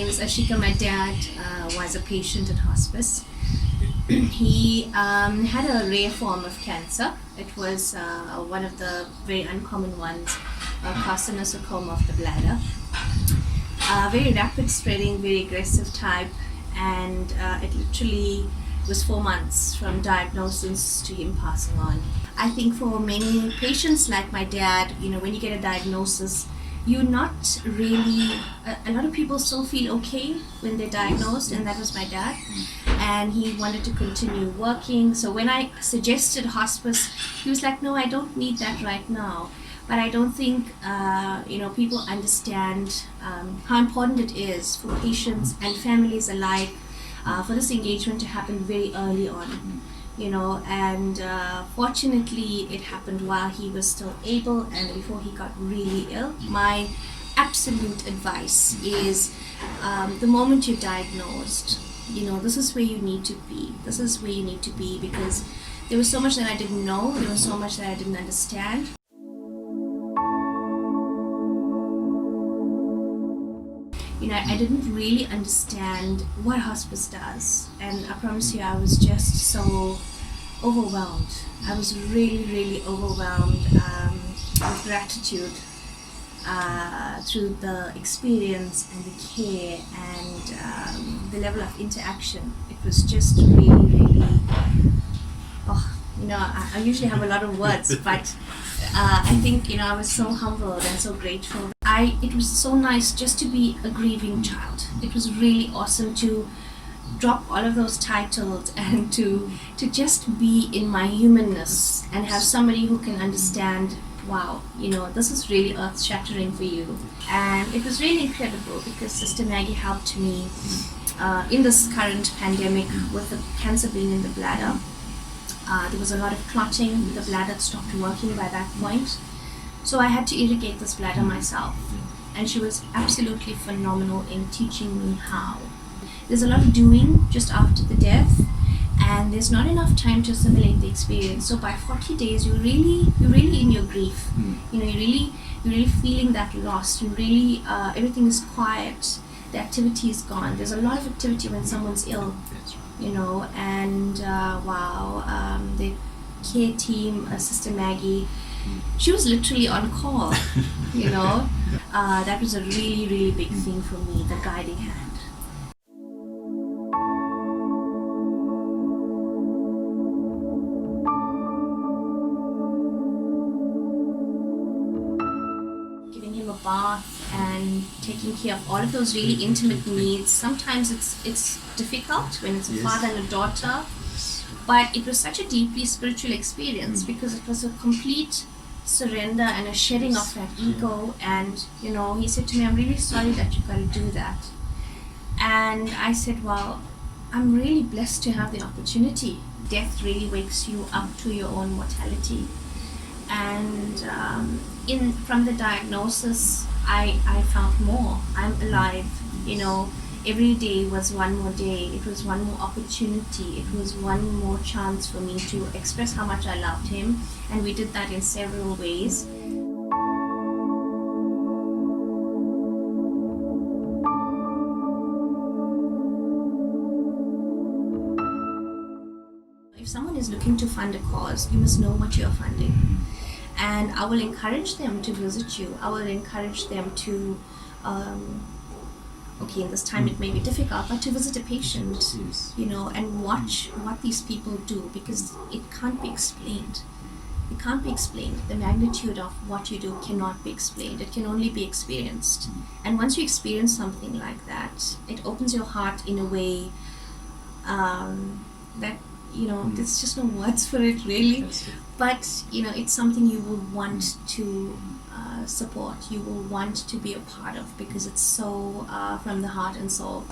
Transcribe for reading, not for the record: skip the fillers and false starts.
is Ashika. My dad was a patient at hospice. He had a rare form of cancer. It was one of the very uncommon ones, carcinosarcoma of the bladder. Very rapid spreading, very aggressive type, and it literally was 4 months from diagnosis to him passing on. I think for many patients like my dad, when you get a diagnosis, you're not really, a lot of people still feel okay when they're diagnosed, and that was my dad. And he wanted to continue working. So when I suggested hospice, he was like, no, I don't need that right now. But I don't think, people understand how important it is for patients and families alike for this engagement to happen very early on. And fortunately it happened while he was still able and before he got really ill. My absolute advice is the moment you're diagnosed, this is where you need to be. This is where you need to be, because there was so much that I didn't know, there was so much that I didn't understand. I didn't really understand what hospice does, and I promise you I was just so overwhelmed. I was really, really overwhelmed with gratitude through the experience and the care and the level of interaction. It was just really, really, I usually have a lot of words, but I think, I was so humbled and so grateful. It was so nice just to be a grieving child. It was really awesome to drop all of those titles and to just be in my humanness and have somebody who can understand, wow, this is really earth-shattering for you. And it was really incredible because Sister Maggie helped me in this current pandemic with the cancer being in the bladder. There was a lot of clotting. The bladder stopped working by that point. So I had to irrigate this bladder myself. And she was absolutely phenomenal in teaching me how. There's a lot of doing just after the death, and there's not enough time to assimilate the experience. So by 40 days, you're really in your grief. You're really feeling that loss. You really, everything is quiet. The activity is gone. There's a lot of activity when someone's ill. And the care team, Sister Maggie, she was literally on call, that was a really, really big thing for me, the guiding hand. Giving him a bath and taking care of all of those really intimate needs. Sometimes it's difficult when it's a father and a daughter, but it was such a deeply spiritual experience because it was a complete surrender and a shedding of that ego. And he said to me, I'm really sorry that you've got to do that. And I said, well, I'm really blessed to have the opportunity. Death really wakes you up to your own mortality. And from the diagnosis, I found more. I'm alive. Every day was one more day. It was one more opportunity. It was one more chance for me to express how much I loved him. And we did that in several ways. If someone is looking to fund a cause, you must know what you are funding. And I will encourage them to visit you. I will encourage them to in this time it may be difficult, but to visit a patient, and watch what these people do, because it can't be explained. It can't be explained. The magnitude of what you do cannot be explained. It can only be experienced. And once you experience something like that, it opens your heart in a way that, there's just no words for it really. But, it's something you will want to support, you will want to be a part of, because it's so from the heart and soul.